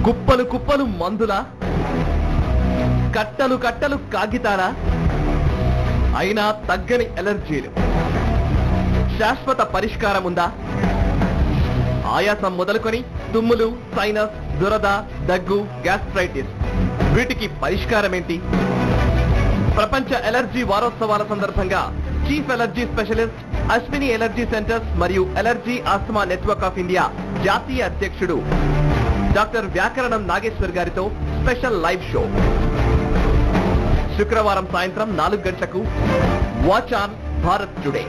కుప్పలు కుప్పలు మందుల, కట్టలు కట్టలు కాగితాల, అయినా తగ్గని ఎలర్జీలు. శాశ్వత పరిష్కారం ఉందా? ఆయాసం మొదలుకొని తుమ్ములు, సైనస్, దురద, దగ్గు, గ్యాస్ట్రైటిస్, వీటికి పరిష్కారం ఏంటి? ప్రపంచ ఎలర్జీ వారోత్సవాల సందర్భంగా chief allergy specialist, Ashwini allergy centres మరియు allergy asthma network of India జాతీయ అధ్యక్షుడు డాక్టర్ వ్యాకరణం నాగేశ్వర్ గారితో స్పెషల్ లైవ్ షో శుక్రవారం సాయంత్రం 4 గంటలకు వాచ్ ఆన్ భారత్ టుడే.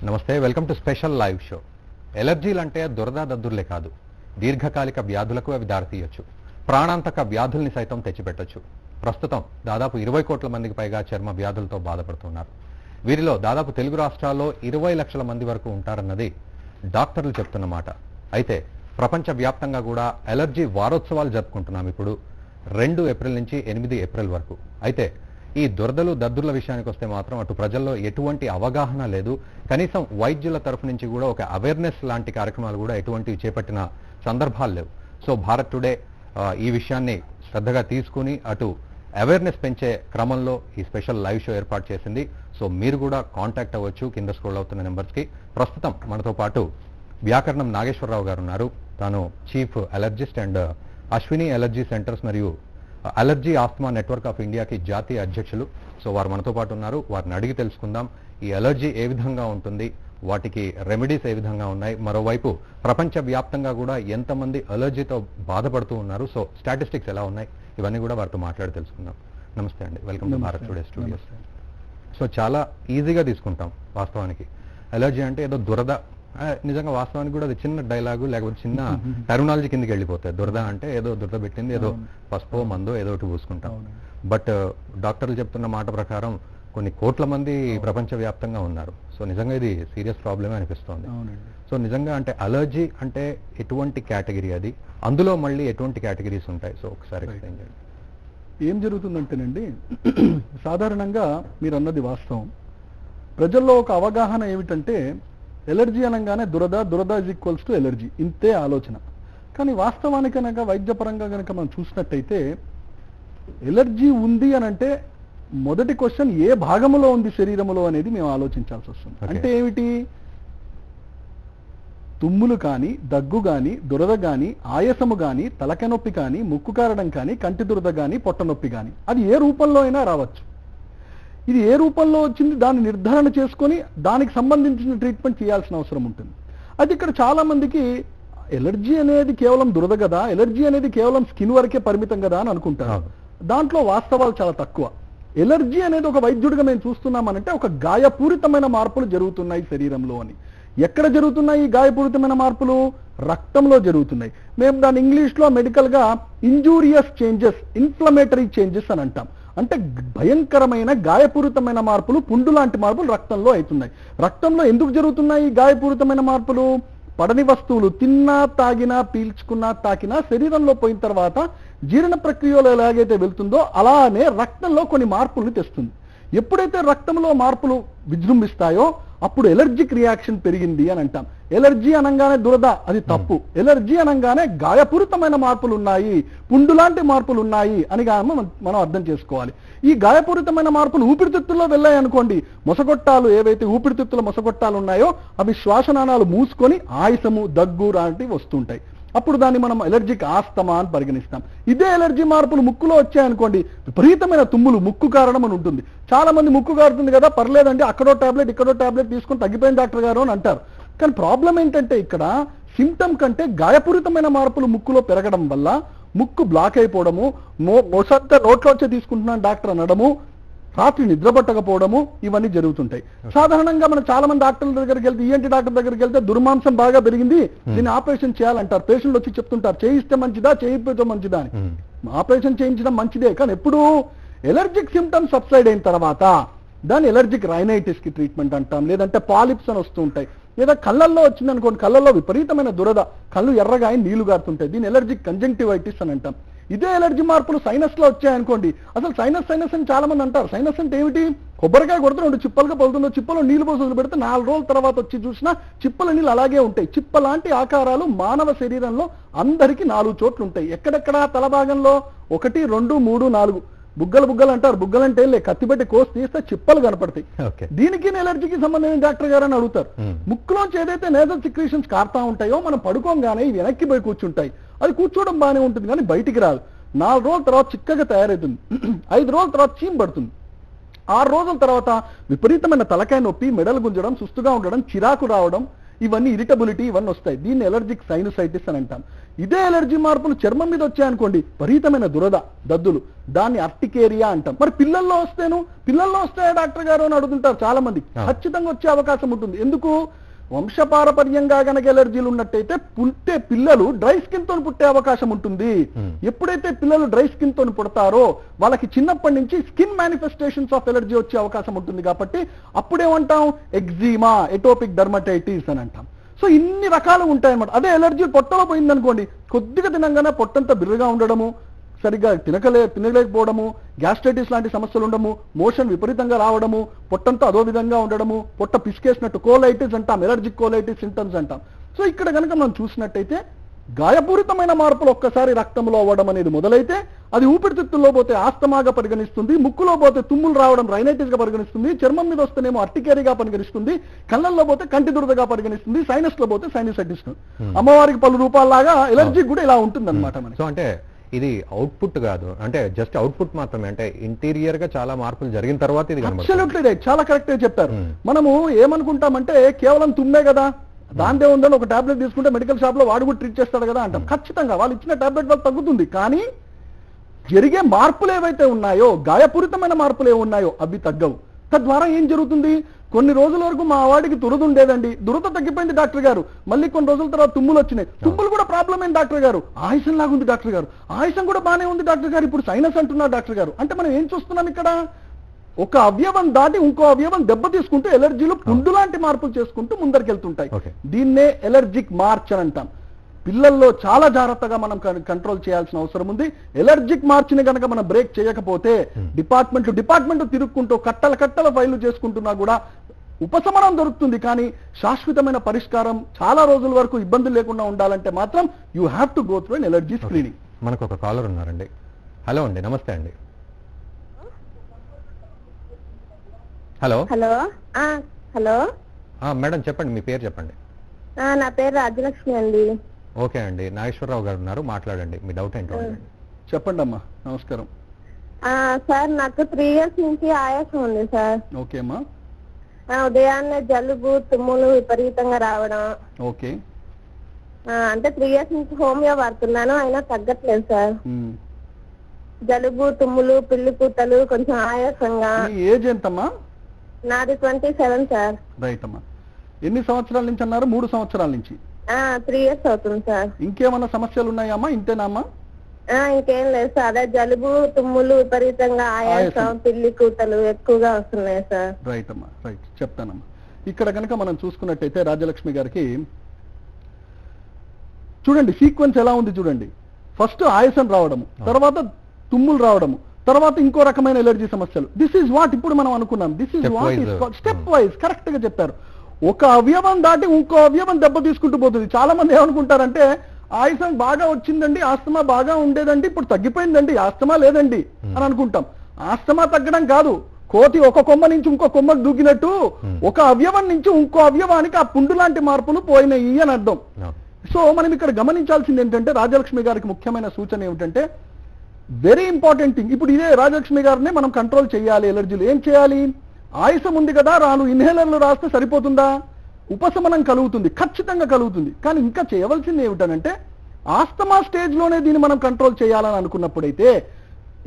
నమస్తే, welcome to special live show. ఎలర్జీలు అంటే దురద దద్దుర్లే కాదు, దీర్ఘకాలిక వ్యాధులకు అవి దారితీయొచ్చు, ప్రాణాంతక వ్యాధుల్ని సైతం తెచ్చిపెట్టొచ్చు. ప్రస్తుతం దాదాపు 20 కోట్ల మందికి పైగా చర్మ వ్యాధులతో బాధపడుతున్నారు. వీరిలో దాదాపు తెలుగు రాష్ట్రాల్లో 20 లక్షల మంది వరకు ఉంటారన్నది డాక్టర్లు చెప్తున్న మాట. అయితే ప్రపంచ వ్యాప్తంగా కూడా ఎలర్జీ వారోత్సవాలు జరుపుకుంటున్నాం ఇప్పుడు 2 ఏప్రిల్ నుంచి 8 ఏప్రిల్ వరకు. అయితే ఈ దురదలు దద్దుర్ల విషయానికి వస్తే మాత్రం అటు ప్రజల్లో ఎటువంటి అవగాహన లేదు. కనీసం వైద్యుల తరఫు నుంచి కూడా ఒక అవేర్నెస్ లాంటి కార్యక్రమాలు కూడా ఎటువంటివి చేపట్టిన సందర్భాలు లేవు. సో భారత్ టుడే ఈ విషయాన్ని శ్రద్ధగా తీసుకుని అటు అవేర్నెస్ పెంచే క్రమంలో ఈ స్పెషల్ లైవ్ షో ఏర్పాటు చేసింది. సో మీరు కూడా కాంటాక్ట్ అవ్వచ్చు కింద స్క్రోల్ అవుతున్న నెంబర్స్కి. ప్రస్తుతం మనతో పాటు వ్యాకరణం నాగేశ్వరరావు గారు ఉన్నారు. తాను chief allergist and Ashwini allergy centres మరియు అలర్జీ ఆస్తమా నెట్వర్క్ ఆఫ్ ఇండియాకి జాతీయ అధ్యక్షులు. సో వారు మనతో పాటు ఉన్నారు. వారిని అడిగి తెలుసుకుందాం ఈ ఎలర్జీ ఏ విధంగా ఉంటుంది, వాటికి రెమెడీస్ ఏ విధంగా ఉన్నాయి, మరోవైపు ప్రపంచ వ్యాప్తంగా కూడా ఎంతమంది అలర్జీతో బాధపడుతూ ఉన్నారు, సో స్టాటిస్టిక్స్ ఎలా ఉన్నాయి, ఇవన్నీ కూడా వారితో మాట్లాడి తెలుసుకుందాం. నమస్తే అండి, welcome to Bharat today studios. So చాలా ఈజీగా తీసుకుంటాం వాస్తవానికి. ఎలర్జీ అంటే ఏదో దురద, నిజంగా వాస్తవానికి కూడా అది చిన్న డైలాగు లేకపోతే చిన్న టెర్మినాలజీ కిందకి వెళ్ళిపోతాయి. దురద అంటే ఏదో దురద పెట్టింది, ఏదో పసుపో మందో ఏదో ఒకటి పూసుకుంటాం. బట్ డాక్టర్లు చెప్తున్న మాట ప్రకారం కొన్ని కోట్ల మంది ప్రపంచ వ్యాప్తంగా ఉన్నారు. సో నిజంగా ఇది సీరియస్ ప్రాబ్లమే అనిపిస్తోంది. సో నిజంగా అంటే అలర్జీ అంటే ఎటువంటి కేటగిరీ అది, అందులో మళ్ళీ ఎటువంటి కేటగిరీస్ ఉంటాయి, సో ఒకసారి ఎక్స్ప్లెయిన్ చేయండి. ఏం జరుగుతుందంటేనండి, సాధారణంగా మీరు అన్నది వాస్తవం. ప్రజల్లో ఒక అవగాహన ఏమిటంటే ఎలర్జీ అనగానే దురద, దురద ఇజ్ ఈక్వల్స్ టు ఎలర్జీ, ఇంతే ఆలోచన. కానీ వాస్తవానికి కనుక వైద్యపరంగా కనుక మనం చూసినట్టయితే ఎలర్జీ ఉంది అని అంటే మొదటి క్వశ్చన్ ఏ భాగంలో ఉంది శరీరంలో అనేది మేము ఆలోచించాల్సి వస్తుంది. అంటే ఏమిటి, తుమ్ములు కానీ, దగ్గు కానీ, దురద కానీ, ఆయాసము కానీ, తలకాయ నొప్పి కానీ, ముక్కు కారడం కానీ, కంటి దురద కానీ, పొట్ట నొప్పి కానీ, అది ఏ రూపంలో అయినా రావచ్చు. ఇది ఏ రూపంలో వచ్చింది దాన్ని నిర్ధారణ చేసుకొని దానికి సంబంధించిన ట్రీట్మెంట్ చేయాల్సిన అవసరం ఉంటుంది. అది ఇక్కడ చాలా మందికి ఎలర్జీ అనేది కేవలం దురద కదా, ఎలర్జీ అనేది కేవలం స్కిన్ వరకే పరిమితం కదా అని అనుకుంటారు. దాంట్లో వాస్తవాలు చాలా తక్కువ. ఎలర్జీ అనేది ఒక వైద్యుడిగా మేము చూస్తున్నామనంటే ఒక గాయపూరితమైన మార్పులు జరుగుతున్నాయి శరీరంలో అని. ఎక్కడ జరుగుతున్నాయి ఈ గాయపూరితమైన మార్పులు? రక్తంలో జరుగుతున్నాయి. మేము దాన్ని ఇంగ్లీష్లో మెడికల్గా ఇంజూరియస్ చేంజెస్, ఇన్ఫ్లమేటరీ చేంజెస్ అని అంటాం. అంటే భయంకరమైన గాయపూరితమైన మార్పులు, పుండు లాంటి మార్పులు రక్తంలో అవుతున్నాయి. రక్తంలో ఎందుకు జరుగుతున్నాయి ఈ గాయపూరితమైన మార్పులు? పడని వస్తువులు తిన్నా, తాగినా, పీల్చుకున్నా, తాకినా శరీరంలో పోయిన తర్వాత జీర్ణ ప్రక్రియలో ఎలాగైతే వెళ్తుందో అలానే రక్తంలో కొన్ని మార్పులు తెస్తుంది. ఎప్పుడైతే రక్తంలో మార్పులు విజృంభిస్తాయో అప్పుడు ఎలర్జిక్ రియాక్షన్ పెరిగింది అని అంటాం. ఎలర్జీ అనగానే దురద, అది తప్పు. ఎలర్జీ అనగానే గాయపూరితమైన మార్పులు ఉన్నాయి, పుండు లాంటి మార్పులు ఉన్నాయి అని మనం అర్థం చేసుకోవాలి. ఈ గాయపూరితమైన మార్పులు ఊపిరితిత్తుల్లో వెళ్ళాయి అనుకోండి, మొసగొట్టాలు ఏవైతే ఊపిరితిత్తుల మొసగొట్టాలు ఉన్నాయో అవి శ్వాసనాళాలు మూసుకొని ఆయాసము, దగ్గు లాంటివి వస్తుంటాయి. అప్పుడు దాన్ని మనం ఎలర్జిక్ ఆస్తమా అని పరిగణిస్తాం. ఇదే ఎలర్జీ మార్పులు ముక్కులో వచ్చాయనుకోండి, విపరీతమైన తుమ్ములు, ముక్కు కారణం అని ఉంటుంది. చాలా మంది ముక్కు కారుతుంది కదా, పర్లేదండి, అక్కడో టాబ్లెట్ ఇక్కడో టాబ్లెట్ తీసుకొని తగ్గిపోయింది డాక్టర్ గారు అని అంటారు. కానీ ప్రాబ్లం ఏంటంటే ఇక్కడ సిమ్టమ్ కంటే గాయపూరితమైన మార్పులు ముక్కులో పెరగడం వల్ల ముక్కు బ్లాక్ అయిపోవడము, మొసంతా నోట్లో వచ్చే తీసుకుంటున్నాను డాక్టర్ అనడము, రాత్రి నిద్ర పట్టకపోవడము, ఇవన్నీ జరుగుతుంటాయి. సాధారణంగా మనం చాలా మంది డాక్టర్ల దగ్గరికి వెళ్తే, ఈఎన్టీ డాక్టర్ దగ్గరికి వెళ్తే దుర్మాంసం బాగా పెరిగింది, దీన్ని ఆపరేషన్ చేయాలంటారు. పేషెంట్లు వచ్చి చెప్తుంటారు, చేయిస్తే మంచిదా చేయకపోతే మంచిదా అని. ఆపరేషన్ చేయించడం మంచిదే, కానీ ఎప్పుడు ఎలర్జిక్ సిమ్టమ్స్ సబ్సైడ్ అయిన తర్వాత దాన్ని ఎలర్జిక్ రైనైటిస్ కి ట్రీట్మెంట్ అంటాం, లేదంటే పాలిప్స్ అని వస్తూ ఉంటాయి. లేదా కళ్ళల్లో వచ్చింది అనుకోండి, కళ్ళల్లో విపరీతమైన దురద, కళ్ళు ఎర్రగా నీళ్లు గారుతుంటాయి, దీన్ని ఎలర్జిక్ కంజంక్టివైటిస్ అని అంటాం. ఇదే ఎలర్జీ మార్పులు సైనస్ లో వచ్చాయనుకోండి, అసలు సైనస్ అని చాలా మంది అంటారు. సైనస్ అంటే ఏమిటి? కొబ్బరికాయ కొడుతూ 2 చిప్పలుగా పలుతుందో, చిప్పలో నీళ్లు పోసి పెడితే 4 రోజుల తర్వాత వచ్చి చూసినా చిప్పల నీళ్ళు అలాగే ఉంటాయి. చిప్ప లాంటి ఆకారాలు మానవ శరీరంలో అందరికీ 4 చోట్ల ఉంటాయి. ఎక్కడెక్కడ? తల భాగంలో 1, 2, 3, 4 బుగ్గలు అంటారు. బుగ్గలంటే కత్తి పెట్టి కోసి తీస్తే చిప్పలు కనపడతాయి. దీనికి ఎలర్జీకి సంబంధించిన డాక్టర్ గారు అని అడుగుతారు. ముక్కులోంచి ఏదైతే నేజల్ సిక్రీషన్స్ కారుతా ఉంటాయో మనం పడుకోగానే ఇవి వెనక్కి పోయి కూర్చుంటాయి. అది కూర్చోవడం బాగానే ఉంటుంది, కానీ బయటికి రాదు. 4 రోజుల తర్వాత చిక్కగా తయారవుతుంది. 5 రోజుల తర్వాత చీమ్ పడుతుంది. 6 రోజుల తర్వాత విపరీతమైన తలకాయ నొప్పి, మెడలు గుంజడం, సుస్తుగా ఉండడం, చిరాకు రావడం, ఇవన్నీ ఇరిటబిలిటీ ఇవన్నీ వస్తాయి. దీన్ని ఎలర్జిక్ సైనసైటిస్ అని అంటాం. ఇదే ఎలర్జీ మార్పులు చర్మం మీద వచ్చాయనుకోండి, విపరీతమైన దురద, దద్దులు, దాన్ని అర్టికేరియా అంటాం. మరి పిల్లల్లో వస్తాయా డాక్టర్ గారు అని అడుగుతుంటారు చాలా మంది. ఖచ్చితంగా వచ్చే అవకాశం ఉంటుంది. ఎందుకు? వంశపారపర్యంగా గనక ఎలర్జీలు ఉన్నట్టయితే పుట్టే పిల్లలు డ్రై స్కిన్ తో పుట్టే అవకాశం ఉంటుంది. ఎప్పుడైతే పిల్లలు డ్రై స్కిన్ తో పుడతారో వాళ్ళకి చిన్నప్పటి నుంచి స్కిన్ మేనిఫెస్టేషన్స్ ఆఫ్ ఎలర్జీ వచ్చే అవకాశం ఉంటుంది. కాబట్టి అప్పుడేమంటాం? ఎగ్జీమా, ఎటోపిక్ డర్మటైటిస్ అని అంటాం. సో ఇన్ని రకాలు ఉంటాయన్నమాట. అదే ఎలర్జీ పొట్టలో పోయిందనుకోండి, కొద్దిగా తినంగానే పొట్టంతా బిర్రగా ఉండడము, సరిగ్గా తినలేకపోవడము, గ్యాస్ట్రైటిస్ లాంటి సమస్యలు ఉండము, మోషన్ విపరీతంగా రావడము, పొట్టంతా అదో విధంగా ఉండడము, పొట్ట పిసికేసినట్టు కోలైటిస్ అంటాం, ఎలర్జిక్ కోలైటిస్ సింటమ్స్ అంటాం. సో ఇక్కడ కనుక మనం చూసినట్టయితే గాయపూరితమైన మార్పులు ఒక్కసారి రక్తంలో అవ్వడం అనేది మొదలైతే అది ఊపిరితిత్తుల్లో పోతే ఆస్తమాగా పరిగణిస్తుంది, ముక్కులో పోతే తుమ్ములు రావడం రైనైటిస్ గా పరిగణిస్తుంది, చర్మం మీద వస్తేనేమో అర్టికేరిగా పరిగణిస్తుంది, కళ్ళల్లో పోతే కంటి దురదగా పరిగణిస్తుంది, సైనస్ లో పోతే సైనసైటిస్. అమ్మవారికి పలు రూపాల్లాగా ఎలర్జీ కూడా ఇలా ఉంటుంది అనమాట. సో అంటే ఇది అవుట్పుట్ కాదు, అంటే జస్ట్ అవుట్పుట్ మాత్రమే, అంటే ఇంటీరియర్ గా చాలా మార్పులు జరిగిన తర్వాత ఇది అబ్సల్యూట్లీ చాలా కరెక్ట్ గా చెప్పారు. మనము ఏమనుకుంటామంటే కేవలం తుమ్మే కదా, దాందే ఉందని ఒక టాబ్లెట్ తీసుకుంటే మెడికల్ షాప్ లో వాడు కూడా ట్రీట్ చేస్తాడు కదా అంటాం. ఖచ్చితంగా వాళ్ళు ఇచ్చిన టాబ్లెట్ వల్ల తగ్గుతుంది, కానీ జరిగే మార్పులు ఏవైతే ఉన్నాయో, గాయపూరితమైన మార్పులు ఏవి ఉన్నాయో అవి తగ్గవు. తద్వారా ఏం జరుగుతుంది? కొన్ని రోజుల వరకు మా వాడికి దురద ఉండేదండి, దురద తగ్గిపోయింది డాక్టర్ గారు, మళ్ళీ కొన్ని రోజుల తర్వాత తుమ్ములు వచ్చినాయి, తుమ్ములు కూడా ప్రాబ్లం ఏంటి డాక్టర్ గారు, ఆయుసం లాగా ఉంది డాక్టర్ గారు, ఆయుసం కూడా బాగానే ఉంది డాక్టర్ గారు, ఇప్పుడు సైనస్ అంటున్నారు డాక్టర్ గారు. అంటే మనం ఏం చూస్తున్నాం ఇక్కడ? ఒక అవయవం దాటి ఇంకో అవయవం దెబ్బ తీసుకుంటూ ఎలర్జీలు పుండు లాంటి మార్పులు చేసుకుంటూ ముందరికెళ్తుంటాయి. దీన్నే ఎలర్జిక్ మార్చ్ అని అంటాం. పిల్లల్లో చాలా జాగ్రత్తగా మనం కంట్రోల్ చేయాల్సిన అవసరం ఉంది. ఎలర్జిక్ మార్చిని కనుక మనం బ్రేక్ చేయకపోతే డిపార్ట్మెంట్ తిరుక్కుంటూ కట్టల ఫైళ్లు చేసుకుంటున్నా కూడా ఉపశమనం దొరుకుతుంది, కానీ శాశ్వతమైన పరిష్కారం చాలా రోజుల వరకు ఇబ్బందులు లేకుండా ఉండాలంటే మాత్రం you have to go through an allergy screening. మనకు ఒక కాలర్ ఉన్నారండి. హలో అండి, నమస్తే అండి. హలో హలో హలో మేడం చెప్పండి, మీ పేరు చెప్పండి. నా పేరు రాజలక్ష్మి అండి. ఓకే అండి, నాగేశ్వరరావు గారు ఉన్నారు, మాట్లాడండి, మీ డౌట్ ఏంటో చెప్పండి అమ్మా. నమస్కారం సార్, నాకు 3 years నుంచి ఆయాసం ఉంది సార్. ఓకే అమ్మా. ఉదయాన్నే జలుబు, తుమ్ములు విపరీతంగా రావడం. ఓకే. అంటే 3 years నుంచి హోమియో వాడుతున్నాను, అయినా తగ్గట్లేదు సార్. జలుబు, తుమ్ములు, పిల్లి కూతలు, కొంచెం ఆయాసంగా. ఏజ్ ఎంతమ్మా? నాది 27 సార్. రైట్ అమ్మా. ఎన్ని సంవత్సరాల నుంచి అన్నారు? 3 సంవత్సరాల నుంచి. 3 years అవుతుంది సార్. ఇంకేమన్నా సమస్యలు ఉన్నాయా అమ్మా? ఇంతేనామ్మా? ఇంకేం లేదు సార్, అదే జలుబు, తుమ్ములు, విపరీతంగా ఆయాసం, పిల్లి కూతలు ఎక్కువగా వస్తున్నాయి సార్. రైట్ అమ్మా, రైట్, చెప్తానమ్మా. ఇక్కడ కనుక మనం చూసుకున్నట్టయితే రాజలక్ష్మి గారికి చూడండి సీక్వెన్స్ ఎలా ఉంది చూడండి. ఫస్ట్ ఆయాసం రావడము, తర్వాత తుమ్ములు రావడము, తర్వాత ఇంకో రకమైన ఎలర్జీ సమస్యలు. దిస్ ఈజ్ వాట్ ఇప్పుడు మనం అనుకున్నాం. This is what step wise correct గా చెప్పారు. ఒక అవయవం దాటి ఇంకో అవయవం దెబ్బ తీసుకుంటూ పోతుంది. చాలా మంది ఏమనుకుంటారంటే ఆయాసం బాగా వచ్చిందండి, ఆస్తమా బాగా ఉండేదండి, ఇప్పుడు తగ్గిపోయిందండి, ఆస్తమా లేదండి అని అనుకుంటాం. ఆస్తమా తగ్గడం కాదు, కోతి ఒక కొమ్మ నుంచి ఇంకో కొమ్మకు దూకినట్టు ఒక అవయవం నుంచి ఇంకో అవయవానికి ఆ పుండు లాంటి మార్పులు పోయినాయి అని అర్థం. సో మనం ఇక్కడ గమనించాల్సింది ఏంటంటే రాజలక్ష్మి గారికి ముఖ్యమైన సూచన ఏమిటంటే వెరీ ఇంపార్టెంట్ థింగ్. ఇప్పుడు ఇదే రాజలక్ష్మి గారిని మనం కంట్రోల్ చేయాలి. ఎలర్జీలు ఏం చేయాలి? ఆయాసం ఉంది కదా, రాను ఇన్హేలర్లు రాస్తే సరిపోతుందా? ఉపశమనం కలుగుతుంది, ఖచ్చితంగా కలుగుతుంది. కానీ ఇంకా చేయవలసింది ఏమిటనంటే ఆస్తమా స్టేజ్ లోనే దీన్ని మనం కంట్రోల్ చేయాలని అనుకున్నప్పుడైతే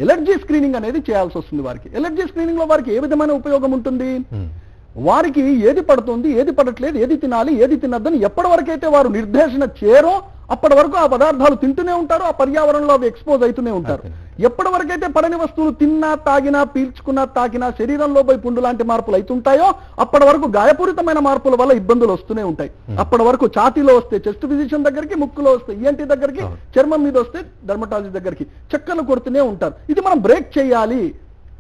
ఎలర్జీ స్క్రీనింగ్ అనేది చేయాల్సి వస్తుంది వారికి. ఎలర్జీ స్క్రీనింగ్ లో వారికి ఏ విధమైన ఉపయోగం ఉంటుంది? వారికి ఏది పడుతుంది, ఏది పడట్లేదు, ఏది తినాలి, ఏది తినద్దని ఎప్పటి వరకైతే వారు నిర్దేశన చేయరో అప్పటి వరకు ఆ పదార్థాలు తింటూనే ఉంటారు, ఆ పర్యావరణంలో అవి ఎక్స్పోజ్ అవుతూనే ఉంటారు. ఎప్పటి వరకైతే పడని వస్తువులు తిన్నా, తాగినా, పీల్చుకున్నా, తాకినా శరీరంలో పోయి పుండు లాంటి మార్పులు అవుతుంటాయో అప్పటి వరకు గాయపూరితమైన మార్పుల వల్ల ఇబ్బందులు వస్తూనే ఉంటాయి. అప్పటి వరకు ఛాతీలో వస్తే చెస్ట్ ఫిజిషియన్ దగ్గరికి, ముక్కులో వస్తే ఈఎన్టీ దగ్గరికి, చర్మం మీద వస్తే డర్మటాలజీ దగ్గరికి చక్కలు కొడుతూనే ఉంటారు. ఇది మనం బ్రేక్ చేయాలి,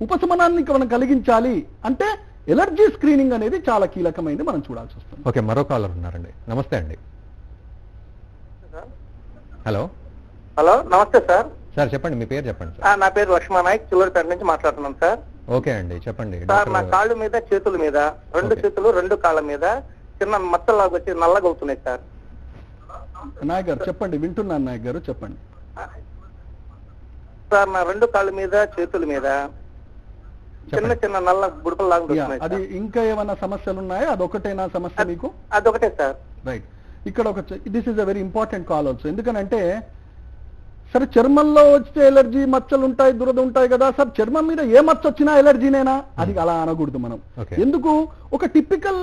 ఉపశమనాన్ని మనం కలిగించాలి అంటే ఎలర్జీ స్క్రీనింగ్ అనేది చాలా కీలకమైనది, మనం చూడాల్సి వస్తుంది. ఓకే, మరో కాలర్ ఉన్నారండి. నమస్తే అండి. హలో హలో, నమస్తే సార్. సార్ చెప్పండి, మీ పేరు చెప్పండి సార్. నా పేరు లక్ష్మణ నాయక్, చిల్లూరుపేట నుంచి మాట్లాడుతున్నాను సార్. ఓకే అండి, చెప్పండి. సార్, నా కాళ్ళు మీద, చేతుల మీద, రెండు చేతులు, రెండు కాళ్ళ మీద చిన్న మచ్చలాగా వచ్చి నల్లగా అవుతున్నాయి సార్. నాయక్ గారు చెప్పండి, వింటున్నాను. నాయక్ గారు చెప్పండి. సార్, నా రెండు కాళ్ళ మీద, చేతుల మీద చిన్న చిన్న నల్ల బుడపల్లాగా వస్తున్నాయి. అది ఇంకా ఏమైనా సమస్యలు ఉన్నాయా? అదొకటేనా సమస్య మీకు? అదొకటే సార్. రైట్. ఇక్కడ ఒక this is a very important call also. ఎందుకనంటే సరే చర్మంలో వచ్చే ఎలర్జీ మచ్చలు ఉంటాయి, దురద ఉంటాయి కదా సార్, చర్మం మీద ఏ మచ్చ వచ్చినా ఎలర్జీనేనా? అది అలా అనకూడదు మనం. ఎందుకు? ఒక టిపికల్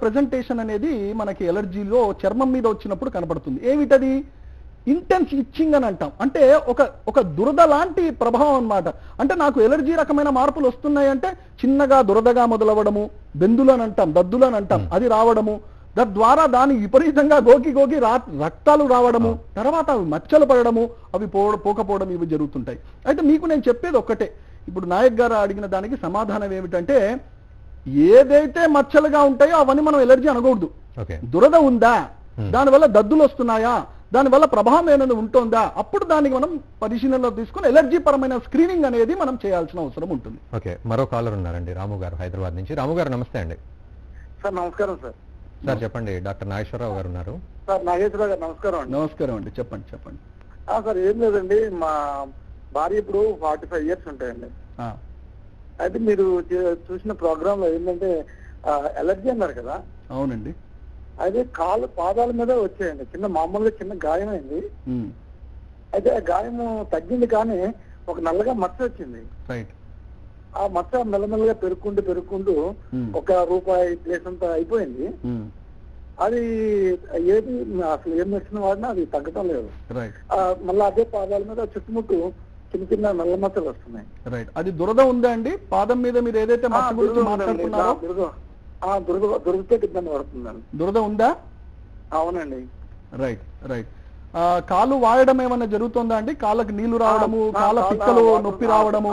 ప్రెజెంటేషన్ అనేది మనకి ఎలర్జీలో చర్మం మీద వచ్చినప్పుడు కనపడుతుంది. ఏమిటది? ఇంటెన్స్ ఇచ్చింగ్ అని అంటాం. అంటే ఒక దురద లాంటి ప్రభావం అన్నమాట. అంటే నాకు ఎలర్జీ రకమైన మార్పులు వస్తున్నాయి అంటే చిన్నగా దురదగా మొదలవడము, బెందులు అని అంటాం, దద్దులు అని అంటాం, అది రావడము, తద్వారా దాని విపరీతంగా గోకి రక్తాలు రావడము, తర్వాత అవి మచ్చలు పడడము, అవి పోకపోవడం, ఇవి జరుగుతుంటాయి. అయితే మీకు నేను చెప్పేది ఒక్కటే. ఇప్పుడు నాయక్ గారు అడిగిన దానికి సమాధానం ఏమిటంటే ఏదైతే మచ్చలుగా ఉంటాయో అవన్నీ మనం ఎలర్జీ అనకూడదు. దురద ఉందా, దానివల్ల దద్దులు వస్తున్నాయా, దానివల్ల ప్రభావం ఏమైనా ఉంటుందా, అప్పుడు దానికి మనం పరిశీలనలో తీసుకుని ఎలర్జీ పరమైన స్క్రీనింగ్ అనేది మనం చేయాల్సిన అవసరం ఉంటుంది. ఓకే, మరో కాలర్ ఉన్నారండి, రాము గారు, హైదరాబాద్ నుంచి. రాము గారు నమస్తే అండి. సార్ నమస్కారం సార్. సార్ చెప్పండి, డాక్టర్ నాగేశ్వరరావు గారు ఉన్నారు. సార్ నాగేశ్వరరావు గారు నమస్కారం అండి. నమస్కారం అండి, చెప్పండి చెప్పండి. సార్ ఏం లేదండి, మా భార్య ఇప్పుడు 45 years ఉంటాయండి. అయితే మీరు చూసిన ప్రోగ్రామ్ లో ఏంటంటే ఎలర్జీ అన్నారు కదా. అవునండి. అయితే కాళ్ళు, పాదాల మీద వచ్చాయండి, చిన్న మామూలుగా చిన్న గాయం అయింది. అయితే ఆ గాయము తగ్గింది కానీ ఒక నల్లగా మచ్చ వచ్చింది. ఆ మచ్చ మెల్లమెల్లగా పెరుక్కుంటూ ₹1 ప్లేస్ అంతా అయిపోయింది. అది ఏది అసలు ఏం మెడిసిన్ వాడినా అది తగ్గటం లేదు. మళ్ళీ అదే పాదాల మీద చుట్టుముట్టు చిన్న చిన్న నల్ల మచ్చలు వస్తున్నాయి. రైట్. అది దురద ఉందా అండి పాదం మీద? మీరు ఏదైతే మచ్చ గురించి మాట్లాడుతున్నారో దురదతో ఇబ్బంది పడుతుందండి. దురద ఉందా? అవునండి. Right right. కాలు వాయడం ఏమన్నా జరుగుతుందా అండి? కాళ్ళకి నీళ్లు రావడము, కాళ్ళ పిక్కలు నొప్పి రావడము?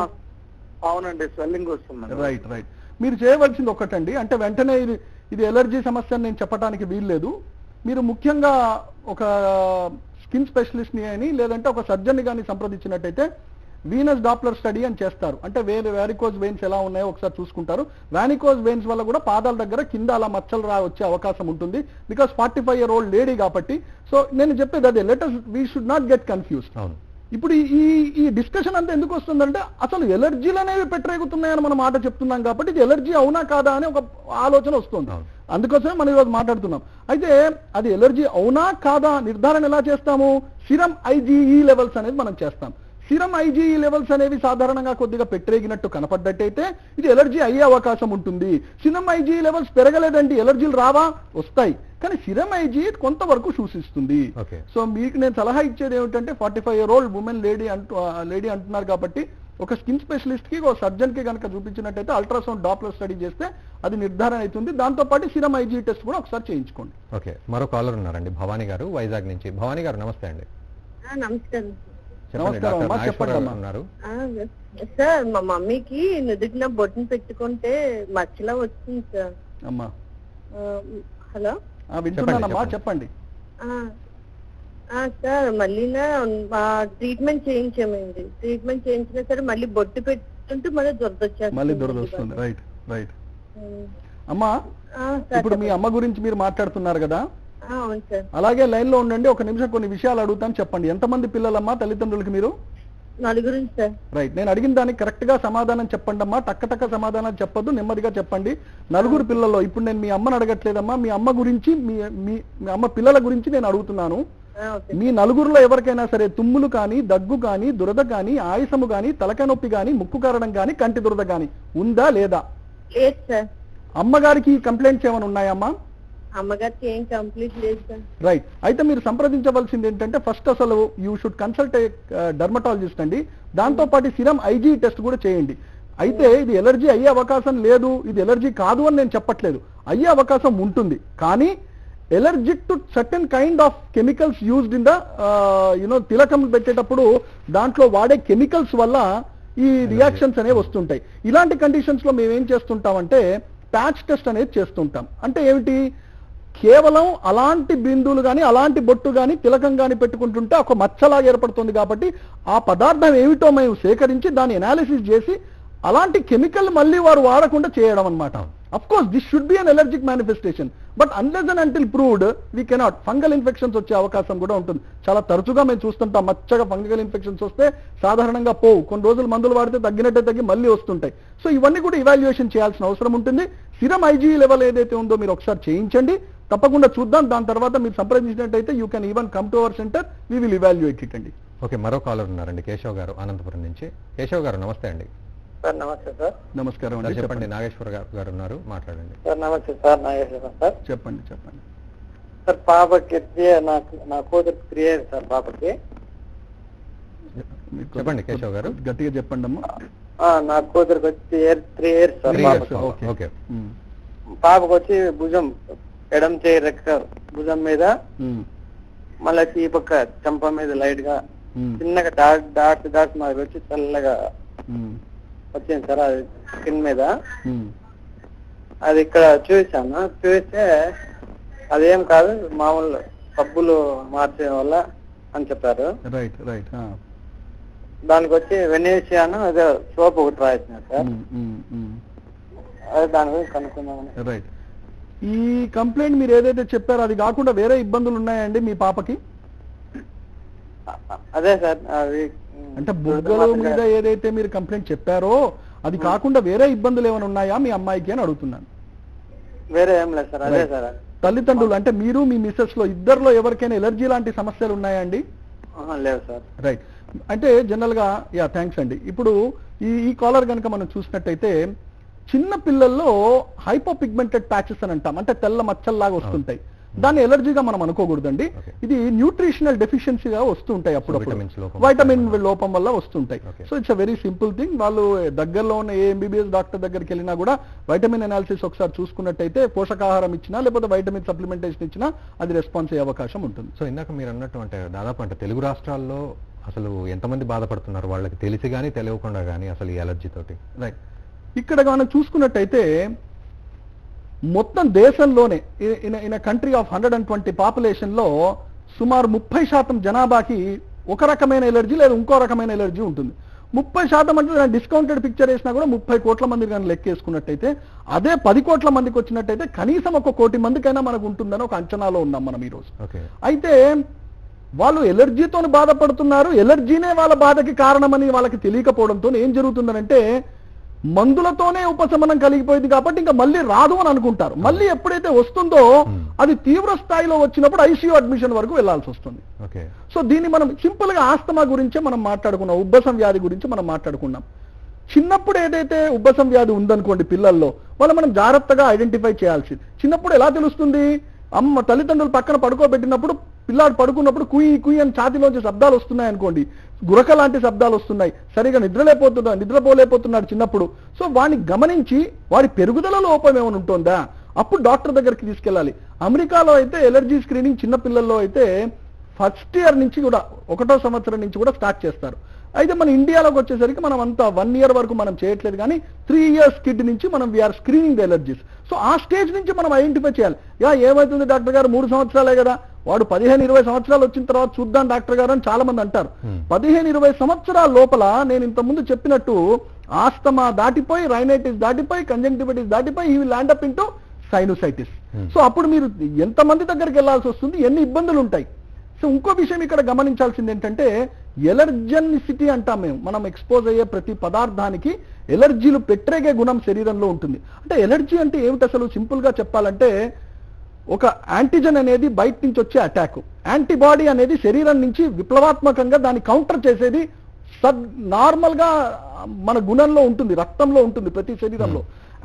అవునండి, స్వెల్లింగ్ వస్తుంది. Right right. మీరు చేయవలసింది ఒకటండి, అంటే వెంటనే ఇది ఎలర్జీ సమస్య అని నేను చెప్పడానికి వీల్లేదు. మీరు ముఖ్యంగా ఒక స్కిన్ స్పెషలిస్ట్ ని అని లేదంటే ఒక సర్జన్ ని కానీ సంప్రదించినట్టయితే వీనస్ డాప్లర్ స్టడీ అని చేస్తారు. అంటే వ్యారికోజ్ వెయిన్స్ ఎలా ఉన్నాయో ఒకసారి చూసుకుంటారు. వ్యానికోజ్ వెయిన్స్ వల్ల కూడా పాదాల దగ్గర కింద అలా మచ్చలు వచ్చే అవకాశం ఉంటుంది. బికాస్ 45-year-old లేడీ కాబట్టి. సో నేను చెప్పేది అదే, we should not get confused. ఇప్పుడు ఈ డిస్కషన్ అంతా ఎందుకు వస్తుందంటే అసలు ఎలర్జీలు అనేవి పెట్టరేగుతున్నాయని మనం మాట చెప్తున్నాం కాబట్టి ఇది ఎలర్జీ అవునా కాదా అని ఒక ఆలోచన వస్తుంది. అందుకోసమే మనం ఈరోజు మాట్లాడుతున్నాం. అయితే అది ఎలర్జీ అవునా కాదా నిర్ధారణ ఎలా చేస్తాము? సిరం IgE లెవెల్స్ అనేది మనం చేస్తాం. సిరం IgE లెవెల్స్ అనేవి సాధారణంగా కొద్దిగా పెట్టరేగినట్టు కనపడ్డట్టయితే ఇది ఎలర్జీ అయ్యే అవకాశం ఉంటుంది. సిరం IgE లెవెల్స్ పెరగలేదండి, ఎలర్జీలు రావా? వస్తాయి. కానీ సిరం IgE కొంతవరకు సూచిస్తుంది. సో మీకు నేను సలహా ఇచ్చేది ఏమిటంటే 45-year-old ఉమెన్ లేడీ అంటున్నారు కాబట్టి ఒక స్కిన్ స్పెషలిస్ట్ కి, ఒక సర్జన్ కి కనుక చూపించినట్టయితే అల్ట్రాసౌండ్ డాప్లర్ స్టడీ చేస్తే అది నిర్ధారణ అవుతుంది. దాంతో పాటు సిరం IgE టెస్ట్ కూడా ఒకసారి చేయించుకోండి. ఓకే, మరో కాలర్ ఉన్నారండి, భవానీ గారు, వైజాగ్ నుంచి. భవానీ గారు నమస్తే అండి. నమస్కారం. సార్ మా మమ్మీకి నుదుటిన బొట్టును పెట్టుకుంటే మచ్చలా వచ్చింది సార్. అమ్మా హలో, వింటున్నానమ్మా, చెప్పండి. సార్ మళ్ళీ ట్రీట్మెంట్ చేయించామండి. ట్రీట్మెంట్ చేయించినా సరే మళ్ళీ బొట్టు పెట్టుకుంటూ మళ్ళీ దురద వస్తుంది. Right right. అమ్మా, ఇప్పుడు మీ అమ్మ గురించి మీరు మాట్లాడుతున్నారు కదా, అలాగే లైన్ లో ఉండండి, ఒక నిమిషం కొన్ని విషయాలు అడుగుతాను, చెప్పండి. ఎంతమంది పిల్లలమ్మా తల్లిదండ్రులకి మీరు? 4 సార్. రైట్. నేను అడిగిన దానికి కరెక్ట్ గా సమాధానం చెప్పండి అమ్మా, టక్క సమాధానం చెప్పొద్దు, నెమ్మదిగా చెప్పండి. 4 పిల్లల్లో ఇప్పుడు నేను మీ అమ్మని అడగట్లేదమ్మా, మీ అమ్మ గురించి, మీ అమ్మ పిల్లల గురించి నేను అడుగుతున్నాను. మీ నలుగురిలో ఎవరికైనా సరే తుమ్ములు కానీ, దగ్గు కానీ, దురద కానీ, ఆయాసము కానీ, తలకాయ నొప్పి కానీ, ముక్కు కారడం కానీ, కంటి దురద కానీ ఉందా లేదా? లేదు సార్. అమ్మగారికి కంప్లైంట్స్ ఏమైనా ఉన్నాయమ్మా? అమ్మగారికి ఏం కంప్లీట్ లేదు సార్. రైట్. అయితే మీరు సంప్రదించవలసింది ఏంటంటే ఫస్ట్ అసలు you should consult a dermatologist అండి. దాంతో పాటు సిరం ఐజీ టెస్ట్ కూడా చేయండి. అయితే ఇది ఎలర్జీ అయ్యే అవకాశం లేదు, ఇది ఎలర్జీ కాదు అని నేను చెప్పట్లేదు, అయ్యే అవకాశం ఉంటుంది. కానీ allergic to certain kind of chemicals used in the తిలకం పెట్టేటప్పుడు దాంట్లో వాడే కెమికల్స్ వల్ల ఈ రియాక్షన్స్ అనేవి వస్తుంటాయి. ఇలాంటి కండిషన్స్ లో మేము ఏం చేస్తుంటామంటే ప్యాచ్ టెస్ట్ అనేది చేస్తుంటాం. అంటే ఏమిటి, కేవలం అలాంటి బిందువులు కానీ, అలాంటి బొట్టు కానీ, తిలకం కానీ పెట్టుకుంటుంటే ఒక మచ్చలాగా ఏర్పడుతుంది. కాబట్టి ఆ పదార్థం ఏమిటో మేము సేకరించి దాన్ని ఎనాలిసిస్ చేసి అలాంటి కెమికల్ మళ్ళీ వారు వాడకుండా చేయడం అన్నమాట. Of course this should be an allergic manifestation, but unless and until proved we cannot. Fungal infections వచ్చే అవకాశం కూడా ఉంటుంది. చాలా తరచుగా మేము చూస్తుంటాం, మచ్చగా ఫంగల్ ఇన్ఫెక్షన్స్ వస్తే సాధారణంగా పోవు, కొన్ని రోజులు మందులు వాడితే తగ్గినట్టే తగ్గి మళ్ళీ వస్తుంటాయి. సో ఇవన్నీ కూడా ఇవాల్యుయేషన్ చేయాల్సిన అవసరం ఉంటుంది. సిరం ఐజీ లెవెల్ ఏదైతే ఉందో మీరు ఒకసారి చేయించండి, తప్పకుండా చూద్దాం. దాని తర్వాత మీరు సంప్రదించినట్టయితే you can even come to our centre, we will evaluate it అండి. ఓకే, మరో కాలర్ ఉన్నారండి, కేశవ్ గారు అనంతపురం నుంచి. కేశవ్ గారు నమస్తే అండి. సార్ నమస్తే సార్. నమస్కారం అండి, చెప్పండి. నాగేశ్వర గారు ఉన్నారు, మాట్లాడండి. సార్ నమస్తే సార్, నాగేశ్వర సార్. చెప్పండి చెప్పండి సార్ పాపకి నా కూతురు 3 years సార్ పాపకి. చెప్పండి కేశవ్ గారు, గట్టిగా చెప్పండి అమ్మా. నా కూతురికి వచ్చి 3 years సార్. ఓకే. పాపకు వచ్చి భుజం ఎడం చేయి రెక్క భుజం మీద, మళ్ళీ ఈ పక్క చెంప మీద లైట్ గా చిన్నగా డాట్ మాదిరి వచ్చి తెల్లగా వచ్చింది సార్. అది స్కిన్ మీద. అది ఇక్కడ చూస్తే అదేం కాదు, మామూలు సబ్బులు మార్చే వల్ల అని చెప్పారు. Right right. దానికి వచ్చి వెనేషియాను అదే సోప్ ఒకటి రాయించినారు సార్. అదే దాని గురించి కనుక్కుందామని. రైట్. ఈ కంప్లైంట్ మీరు ఏదైతే చెప్పారో అది కాకుండా వేరే ఇబ్బందులు ఉన్నాయండి మీ పాపకి? అదే సార్, అవి అంటే బుగ్గల మీద ఏదైతే మీరు కంప్లైంట్ చెప్పారో అది కాకుండా వేరే ఇబ్బందులు ఏమైనా ఉన్నాయా మీ అమ్మాయికి అని అడుగుతున్నాను. వేరే ఏం లేదు సార్. అదే సార్, తల్లిదండ్రులు అంటే మీరు మీ మిస్సెస్ లో ఇద్దరిలో ఎవరికైనా ఎలర్జీ లాంటి సమస్యలు ఉన్నాయా అండి? లేవు సార్. రైట్. అంటే జనరల్ గా థ్యాంక్స్ అండి. ఇప్పుడు ఈ కాలర్ కనుక మనం చూసినట్టయితే చిన్న పిల్లల్లో హైపోపిగ్మెంటెడ్ ప్యాచెస్ అని అంటాం, అంటే తెల్ల మచ్చల్లాగా వస్తుంటాయి. దాన్ని ఎలర్జీగా మనం అనుకోకూడదండి. ఇది న్యూట్రిషనల్ డెఫిషియన్సీగా వస్తుంటాయి, అప్పుడప్పుడు వైటమిన్ లోపం వల్ల వస్తుంటాయి. So it's a very simple thing. వాళ్ళు దగ్గరలో ఉన్న ఏ ఎంబీబీఎస్ డాక్టర్ దగ్గరికి వెళ్ళినా కూడా వైటమిన్ అనాలిసిస్ ఒకసారి చూసుకున్నట్టయితే పోషకాహారం ఇచ్చినా లేకపోతే వైటమిన్ సప్లిమెంటేషన్ ఇచ్చినా అది రెస్పాన్స్ అయ్యే అవకాశం ఉంటుంది. సో ఇందాక మీరు అన్నట్టు అంటే దాదాపు అంటే తెలుగు రాష్ట్రాల్లో అసలు ఎంతమంది బాధపడుతున్నారు, వాళ్ళకి తెలిసి కానీ తెలియకుండా కానీ అసలు ఈ ఎలర్జీ తోటి? రైట్. ఇక్కడ మనం చూసుకున్నట్టయితే మొత్తం దేశంలోనే ఇన్ కంట్రీ ఆఫ్ 120 పాపులేషన్ లో సుమారు 30% జనాభాకి ఒక రకమైన ఎలర్జీ లేదా ఇంకో రకమైన ఎలర్జీ ఉంటుంది. 30% అంటే డిస్కౌంటెడ్ పిక్చర్ వేసినా కూడా 30 కోట్ల మంది కానీ లెక్కేసుకున్నట్టయితే అదే 10 కోట్ల మందికి వచ్చినట్టయితే కనీసం 1 కోటి మందికైనా మనకు ఉంటుందని ఒక అంచనాలో ఉన్నాం మనం ఈరోజు. అయితే వాళ్ళు ఎలర్జీతో బాధపడుతున్నారు, ఎలర్జీనే వాళ్ళ బాధకి కారణమని వాళ్ళకి తెలియకపోవడంతో ఏం జరుగుతుందనంటే మందులతోనే ఉపశమనం కలిగిపోయింది కాబట్టి ఇంకా మళ్ళీ రాదు అని అనుకుంటారు. మళ్ళీ ఎప్పుడైతే వస్తుందో అది తీవ్ర స్థాయిలో వచ్చినప్పుడు ఐసీయూ అడ్మిషన్ వరకు వెళ్లాల్సి వస్తుంది. సో దీన్ని మనం సింపుల్ గా ఆస్తమా గురించే మనం మాట్లాడుకున్నాం, ఉబ్బసం వ్యాధి గురించి మనం మాట్లాడుకున్నాం. చిన్నప్పుడు ఏదైతే ఉబ్బసం వ్యాధి ఉందనుకోండి పిల్లల్లో, వాళ్ళు మనం జాగ్రత్తగా ఐడెంటిఫై చేయాల్సింది. చిన్నప్పుడు ఎలా తెలుస్తుంది? అమ్మ తల్లిదండ్రులు పక్కన పడుకోబెట్టినప్పుడు పిల్లాడు పడుకున్నప్పుడు కుయి కుయి అని ఛాతీలోంచి శబ్దాలు వస్తున్నాయి అనుకోండి, గురక లాంటి శబ్దాలు వస్తున్నాయి, సరిగా నిద్రపోలేకపోతున్నాడు చిన్నప్పుడు. సో వాడిని గమనించి వాడి పెరుగుదల లోపం ఏమైనా ఉంటుందా అప్పుడు డాక్టర్ దగ్గరికి తీసుకెళ్ళాలి. అమెరికాలో అయితే ఎలర్జీ స్క్రీనింగ్ చిన్న పిల్లల్లో అయితే ఫస్ట్ ఇయర్ నుంచి కూడా 1వ సంవత్సరం నుంచి కూడా స్టార్ట్ చేస్తారు. అయితే మన ఇండియాలోకి వచ్చేసరికి మనం అంతా 1 year వరకు మనం చేయట్లేదు, కానీ 3 years కిడ్ నుంచి మనం we are screening the allergies. So ఆ స్టేజ్ నుంచి మనం ఐడెంటిఫై చేయాలి. ఏమవుతుంది డాక్టర్ గారు 3 సంవత్సరాలే కదా, వాడు 15-20 సంవత్సరాలు వచ్చిన తర్వాత చూద్దాం డాక్టర్ గారు అని చాలా మంది అంటారు. 15-20 సంవత్సరాల లోపల నేను ఇంతకుముందు చెప్పినట్టు ఆస్తమా దాటిపోయి, రైనైటిస్ దాటిపోయి, కంజంక్టివిటిస్ దాటిపోయి ఈ will land up into sinusitis. So అప్పుడు మీరు ఎంతమంది దగ్గరికి వెళ్లాల్సి వస్తుంది, ఎన్ని ఇబ్బందులు ఉంటాయి. సో ఇంకో విషయం ఇక్కడ గమనించాల్సింది ఏంటంటే ఎలర్జెనిసిటీ అంటాం మేము. మనం ఎక్స్పోజ్ అయ్యే ప్రతి పదార్థానికి ఎలర్జీలు పెట్టరేగే గుణం శరీరంలో ఉంటుంది. అంటే ఎలర్జీ అంటే ఏమిటి అసలు సింపుల్ గా చెప్పాలంటే ఒక యాంటీజెన్ అనేది బయట నుంచి వచ్చే అటాక్, యాంటీబాడీ అనేది శరీరం నుంచి విప్లవాత్మకంగా దాన్ని కౌంటర్ చేసేది నార్మల్ గా మన గుణంలో ఉంటుంది, రక్తంలో ఉంటుంది ప్రతి శరీరంలో.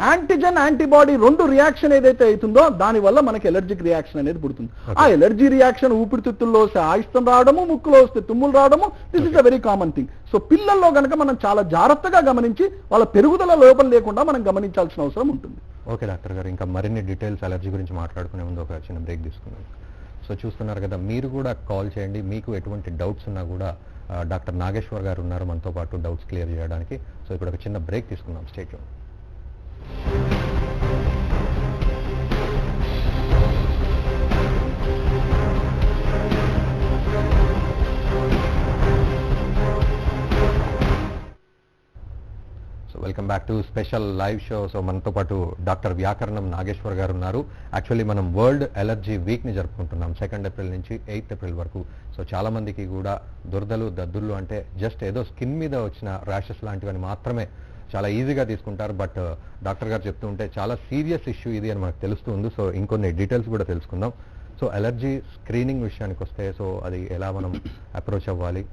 యాంటీజెన్ యాంటీబాడీ రెండు రియాక్షన్ ఏదైతే అవుతుందో దాని వల్ల మనకి ఎలర్జిక్ రియాక్షన్ అనేది పుడుతుంది. ఆ ఎలర్జీ రియాక్షన్ ఊపిరితిత్తుల్లో వస్తే ఆయిస్తం రావడము, ముక్కులో వస్తే తుమ్ములు రావడము, this is a very common thing. So పిల్లల్లో గనక మనం చాలా జాగ్రత్తగా గమనించి వాళ్ళ పెరుగుదల లోపం లేకుండా మనం గమనించాల్సిన అవసరం ఉంటుంది. ఓకే డాక్టర్ గారు, ఇంకా మరిన్ని డీటెయిల్స్ అలర్జీ గురించి మాట్లాడుకునే ముందు ఒక చిన్న బ్రేక్ తీసుకున్నాం. సో చూస్తున్నారు కదా, మీరు కూడా కాల్ చేయండి, మీకు ఎటువంటి డౌట్స్ ఉన్నా కూడా డాక్టర్ నాగేశ్వర్ గారు ఉన్నారు మనతో పాటు డౌట్స్ క్లియర్ చేయడానికి. సో ఇప్పుడు ఒక చిన్న బ్రేక్ తీసుకుందాం, stay tune. Welcome back to special live show. So మనతో పాటు డాక్టర్ వ్యాకరణం నాగేశ్వర్ గారు ఉన్నారు. యాక్చువల్లీ మనం వరల్డ్ ఎలర్జీ వీక్ ని జరుపుకుంటున్నాం 2 ఏప్రిల్ నుంచి 8 ఏప్రిల్ వరకు. సో చాలా మందికి కూడా దురదలు దద్దుర్లు అంటే జస్ట్ ఏదో స్కిన్ మీద వచ్చిన ర్యాషెస్ లాంటివని మాత్రమే చాలా ఈజీగా తీసుకుంటారు. బట్ డాక్టర్ గారు చెప్తూ ఉంటే చాలా సీరియస్ ఇష్యూ ఇది అని మనకు తెలుస్తుంది. సో ఇంకొన్ని డీటెయిల్స్ కూడా తెలుసుకుందాం. సో ఎలర్జీ స్క్రీనింగ్ విషయానికి వస్తే, సో అది ఎలా మనం అప్రోచ్ అవ్వాలి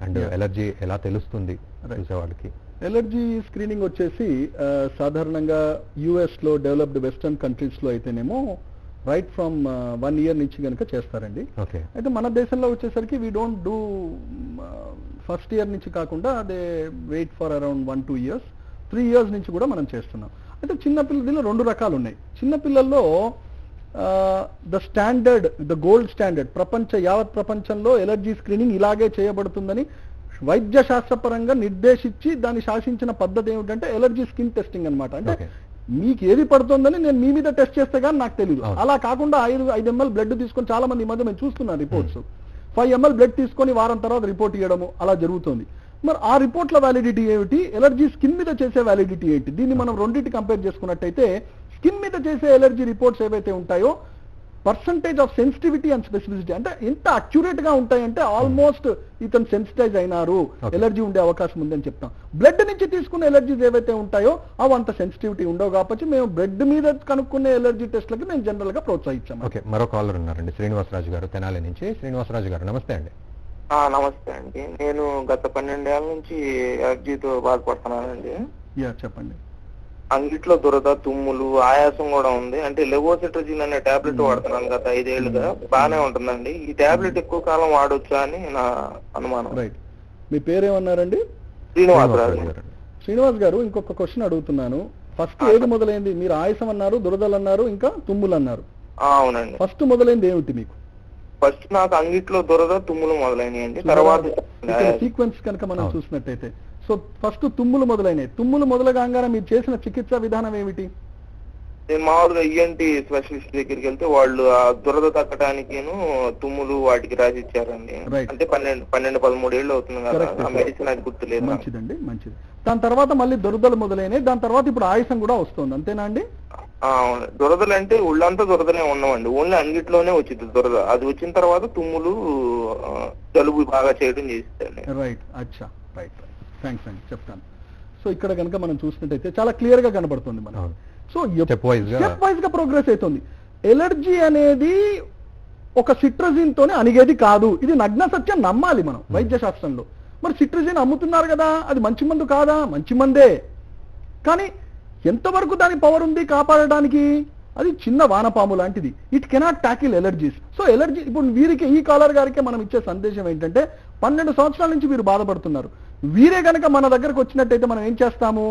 అండ్ ఎలర్జీ ఎలా తెలుస్తుంది చూసేవాళ్ళకి? ఎలర్జీ స్క్రీనింగ్ వచ్చేసి సాధారణంగా యుఎస్ లో డెవలప్డ్ వెస్టర్న్ కంట్రీస్ లో అయితేనేమో రైట్ ఫ్రమ్ 1 year నుంచి కనుక చేస్తారండి. అయితే మన దేశంలో వచ్చేసరికి we don't do first year నుంచి కాకుండా అదే wait for around 1-2 years, 3 years నుంచి కూడా మనం చేస్తున్నాం. అయితే చిన్నపిల్లల దీనిలో 2 రకాలు ఉన్నాయి. చిన్నపిల్లల్లో ద గోల్డ్ స్టాండర్డ్ యావత్ ప్రపంచంలో ఎలర్జీ స్క్రీనింగ్ ఇలాగే చేయబడుతుందని వైద్య శాస్త్రపరంగా నిర్దేశించి దాన్ని శాసించిన పద్ధతి ఏమిటంటే ఎలర్జీ స్కిన్ టెస్టింగ్ అన్నమాట. అంటే మీకు ఏది పడుతుందని నేను మీ మీద టెస్ట్ చేస్తే కానీ నాకు తెలియదు. అలా కాకుండా 5 ml బ్లడ్ తీసుకొని, చాలా మంది ఈ మధ్య మేము చూస్తున్నాం రిపోర్ట్స్, 5 ml బ్లడ్ తీసుకొని వారం తర్వాత రిపోర్ట్ ఇవ్వడము అలా జరుగుతుంది. మరి ఆ రిపోర్ట్ల వ్యాలిడిటీ ఏమిటి, ఎలర్జీ స్కిన్ మీద చేసే వ్యాలిడిటీ ఏంటి? దీన్ని మనం రెండింటి కంపేర్ చేసుకున్నట్టయితే స్కిన్ మీద చేసే ఎలర్జీ రిపోర్ట్స్ ఏవైతే ఉంటాయో percentage of sensitivity and specificity అంటే ఎంత అక్యురేట్ గా ఉంటాయంటే ఆల్మోస్ట్ ఇతను సెన్సిటైజ్ అయినారు, ఎలర్జీ ఉండే అవకాశం ఉందని చెప్తాం. బ్లడ్ నుంచి తీసుకునే ఎలర్జీస్ ఏవైతే ఉంటాయో అవి అంత సెన్సిటివిటీ ఉండవు కాబట్టి మేము బ్లడ్ మీద కనుక్కునే ఎలర్జీ టెస్ట్లకి మేము జనరల్ గా ప్రోత్సహించాము. ఓకే, మరో కాలర్ ఉన్నారండి, శ్రీనివాసరాజు గారు తెనాలి నుంచి. శ్రీనివాసరాజు గారు నమస్తే అండి. నమస్తే అండి, నేను గత 12 ఏళ్ల నుంచి ఎలర్జీతో బాధపడుతున్నానండి. చెప్పండి. అంగిట్లో దురద, తుమ్ములు, ఆయాసం కూడా ఉంది. అంటే లెవోసిట్రజిన్ అనే టాబ్లెట్ వాడుతున్నాను గత 5 ఏళ్లుగా, బాగానే ఉంటుందండి. ఈ టాబ్లెట్ ఎక్కువ కాలం వాడొచ్చా అని నా అనుమానం. రైట్, మీ పేరేమన్నారండి? శ్రీనివాసరాజు. శ్రీనివాస్ గారు, ఇంకొక క్వశ్చన్ అడుగుతున్నాను. ఫస్ట్ ఏది మొదలైంది? మీరు ఆయాసం అన్నారు, దురదలు అన్నారు, ఇంకా తుమ్ములు అన్నారు. అవునండి. ఫస్ట్ మొదలైంది ఏమిటి మీకు? ఫస్ట్ నాకు అంగిట్లో దురద, తుమ్ములు మొదలైనాయండి. తర్వాత సీక్వెన్స్ కనుక మనం చూసినట్టయితే, సో ఫస్ట్ తుమ్ములు మొదలైనవి. తుమ్ములు మొదలగానే మీరు చేసిన చికిత్సా విధానం ఏమిటి? నేను మామూలుగా ఈఎన్టీ స్పెషలిస్ట్ దగ్గరికి వెళ్తే వాళ్ళు ఆ దురద తగ్గడానికి తుమ్ములు వాటికి రాసి ఇచ్చారండి. అంటే 12-13 ఏళ్ళు అవుతుంది కదా, ఆ మెడిసిన్ అది గుర్తులేదు. మంచిదండి, మంచిది. దాని తర్వాత మళ్ళీ దురదలు మొదలైనవి, దాని తర్వాత ఇప్పుడు ఆయాసం కూడా వస్తుంది, అంతేనా అండి? దురదలు అంటే ఒళ్ళంతా దురదనే ఉన్నామండి, ఓన్లీ అంగిట్లోనే వచ్చింది దురద. అది వచ్చిన తర్వాత తుమ్ములు, జలుబు బాగా చేయడం చేసిందండి. రైట్, అచ్చా, రైట్, థ్యాంక్స్ అండి, చెప్తాను. సో ఇక్కడ కనుక మనం చూసినట్టయితే చాలా క్లియర్ గా కనబడుతుంది మనం. సో స్టెప్ వైజ్ గా ప్రోగ్రెస్ అవుతుంది. ఎలర్జీ అనేది ఒక సిట్రజిన్ తోనే అణిగేది కాదు, ఇది నగ్న సత్యం నమ్మాలి మనం వైద్య శాస్త్రంలో. మరి సిట్రజిన్ అమ్ముతున్నారు కదా, అది మంచి మందు కాదా? మంచి మందే, కానీ ఎంతవరకు దాని పవర్ ఉంది కాపాడడానికి? అది చిన్న వానపాము లాంటిది, it cannot tackle allergies. So allergy, ఇప్పుడు వీరికి, ఈ కాలర్ గారికి మనం ఇచ్చే సందేశం ఏంటంటే 12 సంవత్సరాల నుంచి వీరు బాధపడుతున్నారు. వీరే కనుక మన దగ్గరకు వచ్చినట్టయితే మనం ఏం చేస్తాము?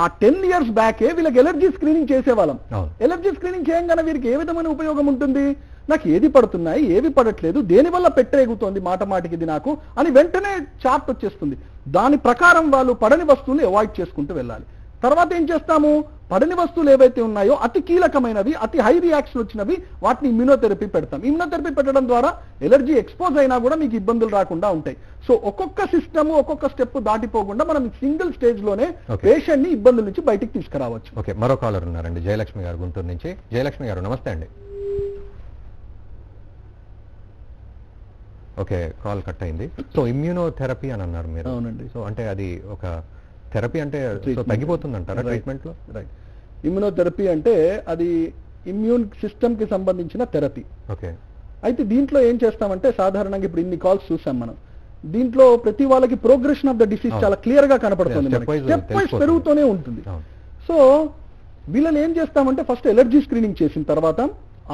ఆ 10 years బ్యాకే వీళ్ళకి ఎలర్జీ స్క్రీనింగ్ చేసేవాళ్ళం. ఎలర్జీ స్క్రీనింగ్ చేయగానే వీరికి ఏ విధమైన ఉపయోగం ఉంటుంది? నాకు ఏది పడుతున్నాయి, ఏవి పడట్లేదు, దేనివల్ల పెట్టేగుతోంది మాట మాటికి ఇది నాకు అని వెంటనే చార్ట్ వచ్చేస్తుంది. దాని ప్రకారం వాళ్ళు పడని వస్తువులు అవాయిడ్ చేసుకుంటూ వెళ్ళాలి. తర్వాత ఏం చేస్తాము? పడని వస్తువులు ఏవైతే ఉన్నాయో అతి కీలకమైనవి, అతి హై రియాక్షన్ వచ్చినవి, వాటిని ఇమ్యూనోథెరపీ పెడతాం. ఇమ్యూనోథెరపీ పెట్టడం ద్వారా ఎలర్జీ ఎక్స్పోజ్ అయినా కూడా మీకు ఇబ్బందులు రాకుండా ఉంటాయి. సో ఒక్కొక్క సిస్టమ్, ఒక్కొక్క స్టెప్ దాటిపోకుండా మనం సింగిల్ స్టేజ్ లోనే పేషెంట్ ని ఇబ్బందుల నుంచి బయటికి తీసుకురావచ్చు. ఓకే, మరో కాలర్ ఉన్నారండి, జయలక్ష్మి గారు గుంటూరు నుంచి. జయలక్ష్మి గారు నమస్తే అండి. ఓకే, కాల్ కట్ అయింది. సో ఇమ్యూనోథెరపీ అని అన్నారు మీరు. అవునండి. సో అంటే అది ఒక థెరపీ అంటే తగ్గిపోతుంది అంటారా ట్రీట్మెంట్ లో? రైట్, ఇమ్యూనోథెరపీ అంటే అది ఇమ్యూన్ సిస్టమ్ కి సంబంధించిన థెరపీ. ఓకే. అయితే దీంట్లో ఏం చేస్తామంటే సాధారణంగా ఇప్పుడు ఇన్ని కాల్స్ చూసాం మనం, దీంట్లో ప్రతి వాళ్ళకి ప్రోగ్రెషన్ ఆఫ్ ద డిసీజ్ చాలా క్లియర్ గా కనపడుతుంది, స్టెప్ వైజ్ పెరుగుతూనే ఉంటుంది. సో వీళ్ళని ఏం చేస్తామంటే ఫస్ట్ ఎలర్జీ స్క్రీనింగ్ చేసిన తర్వాత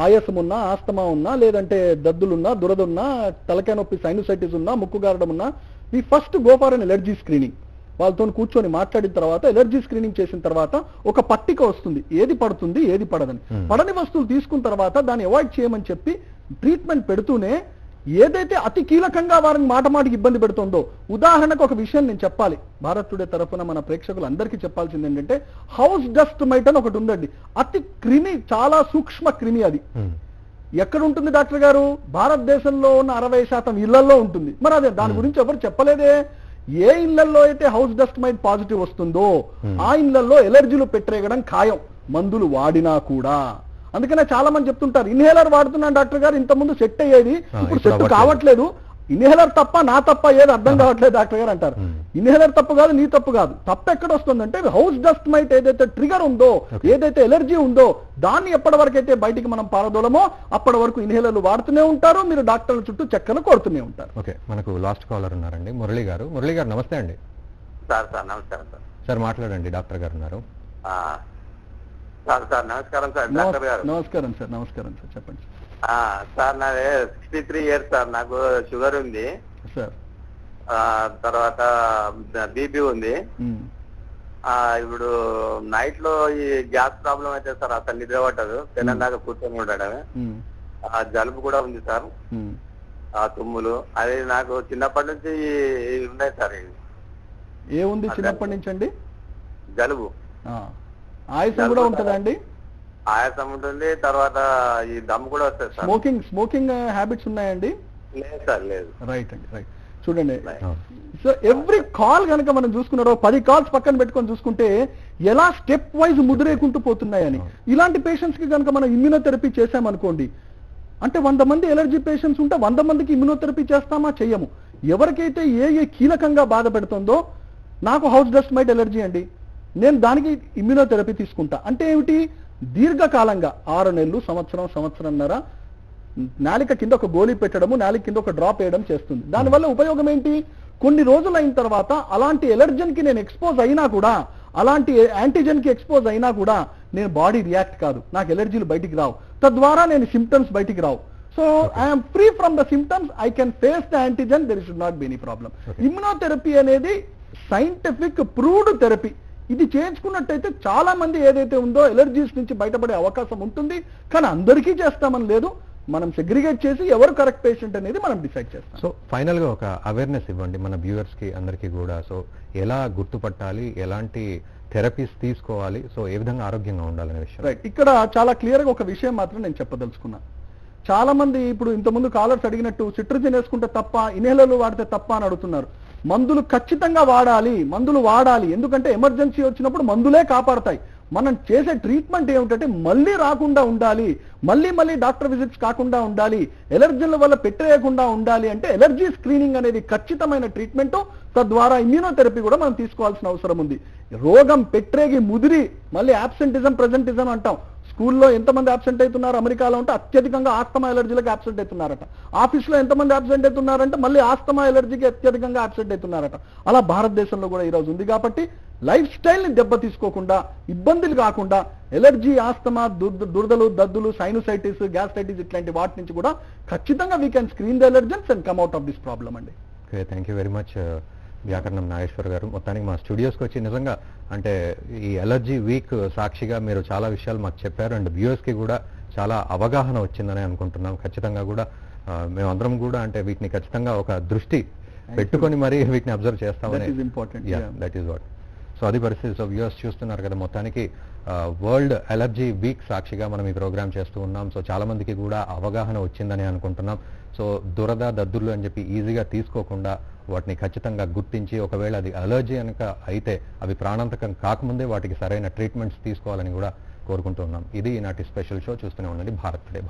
ఆయాసం ఉన్నా, ఆస్తమా ఉన్నా, లేదంటే దద్దులున్నా, దురదున్నా, తలకాయ నొప్పి, సైనోసైటిస్ ఉన్నా, ముక్కు గారడం ఉన్నా, we first go for an allergy screening. వాళ్ళతో కూర్చొని మాట్లాడిన తర్వాత ఎలర్జీ స్క్రీనింగ్ చేసిన తర్వాత ఒక పట్టిక వస్తుంది, ఏది పడుతుంది ఏది పడదని. పడని వస్తువులు తీసుకున్న తర్వాత దాన్ని అవాయిడ్ చేయమని చెప్పి ట్రీట్మెంట్ పెడుతూనే ఏదైతే అతి కీలకంగా వారిని మాటమాటికి ఇబ్బంది పెడుతుందో, ఉదాహరణకు ఒక విషయం నేను చెప్పాలి, భారత్ టుడే తరఫున మన ప్రేక్షకులు అందరికీ చెప్పాల్సింది ఏంటంటే హౌస్ డస్ట్ మైట్ అని ఒకటి ఉందండి. అతి క్రిమి, చాలా సూక్ష్మ క్రిమి. అది ఎక్కడ ఉంటుంది డాక్టర్ గారు? భారతదేశంలో ఉన్న 60% ఇళ్లలో ఉంటుంది. మరి అదే దాని గురించి ఎవరు చెప్పలేదే. ఏ ఇళ్లలో అయితే హౌస్ డస్ట్ మైట్ పాజిటివ్ వస్తుందో ఆ ఇళ్లలో ఎలర్జీలు పెట్టరేగడం ఖాయం, మందులు వాడినా కూడా. అందుకనే చాలా మంది చెప్తుంటారు ఇన్హేలర్ వాడుతున్నాను డాక్టర్ గారు, ఇంత ముందు సెట్ అయ్యేది, ఇప్పుడు సెట్ కావట్లేదు, ఇన్హేలర్ తప్ప నా తప్ప ఏది అర్థం కావట్లేదు డాక్టర్ గారు అంటారు. ఇన్హేలర్ తప్పు కాదు, నీ తప్పు కాదు. తప్పు ఎక్కడ వస్తుందంటే హౌస్ డస్ట్ మైట్ ఏదైతే ట్రిగర్ ఉందో, ఏదైతే ఎలర్జీ ఉందో దాన్ని ఎప్పటి వరకు అయితే బయటికి మనం పారదోలమో అప్పటి వరకు ఇన్హేలర్లు వాడుతూనే ఉంటారు, మీరు డాక్టర్ల చుట్టూ చక్కలు కొడుతూనే ఉంటారు. ఓకే, మనకు లాస్ట్ కాలర్ ఉన్నారండి, మురళి గారు. మురళి గారు నమస్తే అండి. సార్ నమస్కారం సార్. సార్ మాట్లాడండి, డాక్టర్ గారు ఉన్నారు. సార్ నమస్కారం సార్. డాక్టర్ గారు నమస్కారం సార్. నమస్కారం సార్, చెప్పండి సార్. నాది 63 years సార్. నాకు షుగర్ ఉంది సార్, తర్వాత బీపీ ఉంది. ఇప్పుడు నైట్ లో ఈ గ్యాస్ ప్రాబ్లం అయితే సార్ అసలు నిద్ర పట్టదు, తెల్లందాకా కూర్చొని ఉండడమే. జలుబు కూడా ఉంది సార్, తుమ్ములు. అది నాకు చిన్నప్పటి నుంచి ఉన్నాయి సార్. ఏముంది చిన్నప్పటి నుంచి అండి? జలుబు. ఆయాసం కూడా ఉంటుందా అండి? ఆయాసం ఉంటుంది, తర్వాత ఈ దమ్ము కూడా వస్తుంది సార్. స్మోకింగ్ హ్యాబిట్స్ ఉన్నాయండి? లేదు సార్, లేదు. రైట్ అండి, రైట్. చూడండి, సో ఎవ్రీ కాల్ కనుక మనం చూసుకున్నారో 10 calls పక్కన పెట్టుకొని చూసుకుంటే ఎలా స్టెప్ వైజ్ ముదిరేకుంటూ పోతున్నాయని. ఇలాంటి పేషెంట్స్ కి కనుక మనం ఇమ్యూనోథెరపీ చేసామనుకోండి, అంటే 100 మంది ఎలర్జీ పేషెంట్స్ ఉంటే 100 మందికి ఇమ్యూనోథెరపీ చేస్తామా? చెయ్యము. ఎవరికైతే ఏ కీలకంగా బాధ పెడుతుందో, నాకు హౌస్ డస్ట్ మైట్ ఎలర్జీ అండి, నేను దానికి ఇమ్యూనోథెరపీ తీసుకుంటా అంటే ఏమిటి? దీర్ఘకాలంగా 6 నెలలు, సంవత్సరంన్నర నాలిక కింద ఒక గోళీ పెట్టడము, నాలిక కింద ఒక డ్రాప్ వేయడం చేస్తుంది. దానివల్ల ఉపయోగం ఏంటి? కొన్ని రోజులు అయిన తర్వాత అలాంటి ఎలర్జన్ కి నేను ఎక్స్పోజ్ అయినా కూడా, అలాంటి యాంటీజెన్ కి ఎక్స్పోజ్ అయినా కూడా నేను బాడీ రియాక్ట్ కాదు, నాకు ఎలర్జీలు బయటికి రావు, తద్వారా నేను సిమ్టమ్స్ బయటికి రావు. So I'm free from the symptoms, I can face the antigen, there should not be any problem. Immunotherapy అనేది సైంటిఫిక్ ప్రూవ్డ్ థెరపీ. ఇది చేయించుకున్నట్టయితే చాలా మంది ఏదైతే ఉందో ఎలర్జీస్ నుంచి బయటపడే అవకాశం ఉంటుంది. కానీ అందరికీ చేస్తామని లేదు, మనం సెగ్రిగేట్ చేసి ఎవరు కరెక్ట్ పేషెంట్ అనేది మనం డిసైడ్ చేస్తాం. సో ఫైనల్ గా ఒక అవేర్నెస్ ఇవ్వండి మన వ్యూవర్స్ కి అందరికీ కూడా. సో ఎలా గుర్తుపట్టాలి, ఎలాంటి థెరపీస్ తీసుకోవాలి, సో ఏ విధంగా ఆరోగ్యంగా ఉండాలనే విషయం. రైట్, ఇక్కడ చాలా క్లియర్ గా ఒక విషయం మాత్రం నేను చెప్పదలుచుకున్నా. చాలా మంది ఇప్పుడు ఇంతకుముందు కాలర్స్ అడిగినట్టు సిట్రజిన్ వేసుకుంటే తప్ప, ఇన్హేలర్లు వాడితే తప్ప అని అడుగుతున్నారు. మందులు ఖచ్చితంగా వాడాలి, మందులు వాడాలి. ఎందుకంటే ఎమర్జెన్సీ వచ్చినప్పుడు మందులే కాపాడతాయి. మనం చేసే ట్రీట్మెంట్ ఏమిటంటే మళ్ళీ రాకుండా ఉండాలి, మళ్ళీ డాక్టర్ విజిట్స్ కాకుండా ఉండాలి, ఎలర్జీల వల్ల పెట్టేయకుండా ఉండాలి. అంటే ఎలర్జీ స్క్రీనింగ్ అనేది ఖచ్చితమైన ట్రీట్మెంట్. తద్వారా ఇమ్యూనోథెరపీ కూడా మనం తీసుకోవాల్సిన అవసరం ఉంది. రోగం పెట్టేగి ముదిరి మళ్ళీ ఆబ్సెంటిజం, ప్రెజెంటిజం అంటాం. స్కూల్లో ఎంతమంది అబ్సెంట్ అవుతున్నారు? అమెరికాలో ఉంటే అత్యధికంగా ఆస్తమా ఎలర్జీలకు అబ్సెంట్ అవుతున్నారట. ఆఫీస్లో ఎంతమంది అబ్సెంట్ అవుతున్నారంటే మళ్ళీ ఆస్తమా ఎలర్జీకి అత్యధికంగా అబ్సెంట్ అవుతున్నారట. అలా భారతదేశంలో కూడా ఈరోజు ఉంది. కాబట్టి లైఫ్ స్టైల్ని దెబ్బ తీసుకోకుండా, ఇబ్బందులు కాకుండా, ఎలర్జీ, ఆస్తమా, దురదలు, దద్దులు, సైనోసైటిస్, గ్యాస్ట్రైటిస్ ఇట్లాంటి వాటి నుంచి కూడా ఖచ్చితంగా we can screen the allergens and come out of this problem అండి. Okay, thank you very much Vyakaranam Nageswar గారు. మొత్తానికి మా స్టూడియోస్కి వచ్చి నిజంగా అంటే ఈ ఎలర్జీ వీక్ సాక్షిగా మీరు చాలా విషయాలు మాకు చెప్పారు. అండ్ వ్యూవర్స్కి కూడా చాలా అవగాహన వచ్చిందని అనుకుంటున్నాం. ఖచ్చితంగా కూడా మేమందరం కూడా అంటే వీటిని ఖచ్చితంగా ఒక దృష్టి పెట్టుకొని మరి వీటిని అబ్జర్వ్ చేస్తామని. That is what. సో అది పరిస్థితి. సో వ్యూవర్స్ చూస్తున్నారు కదా, మొత్తానికి వరల్డ్ ఎలర్జీ వీక్ సాక్షిగా మనం ఈ ప్రోగ్రామ్ చేస్తూ ఉన్నాం. సో చాలా మందికి కూడా అవగాహన వచ్చిందని అనుకుంటున్నాం. సో దురద, దద్దుర్లు అని చెప్పి ఈజీగా తీసుకోకుండా వాటిని ఖచ్చితంగా గుర్తించి, ఒకవేళ అది అలర్జీ కనుక అయితే అవి ప్రాణాంతకం కాకముందే వాటికి సరైన ట్రీట్మెంట్స్ తీసుకోవాలని కూడా కోరుకుంటూ ఉన్నాం. ఇది ఈనాటి స్పెషల్ షో. చూస్తూనే ఉండండి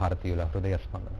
భారతీయుల హృదయ స్పందన.